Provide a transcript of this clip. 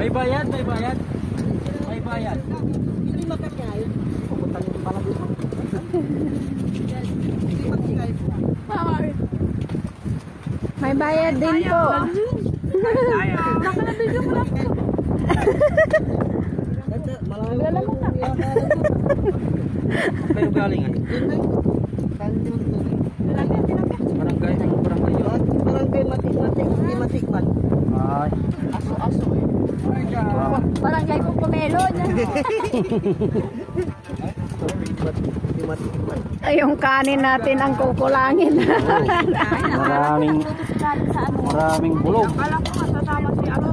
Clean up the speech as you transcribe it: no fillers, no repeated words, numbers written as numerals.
May bayad, may bayad. May bayad. Hindi makakaya. Pupunta niyo pala dito. Hindi makakaya. May bayad din po. Nakalabigyan mo lang. Malala mo ka. Kayo galingan. Barangay, Barangay matik-matik. Ay. Aso eh. Barangay kong Pumelon. Ay, yung kanin natin ang kukulangin. Maraming bulog. Kala ko masasama si ano.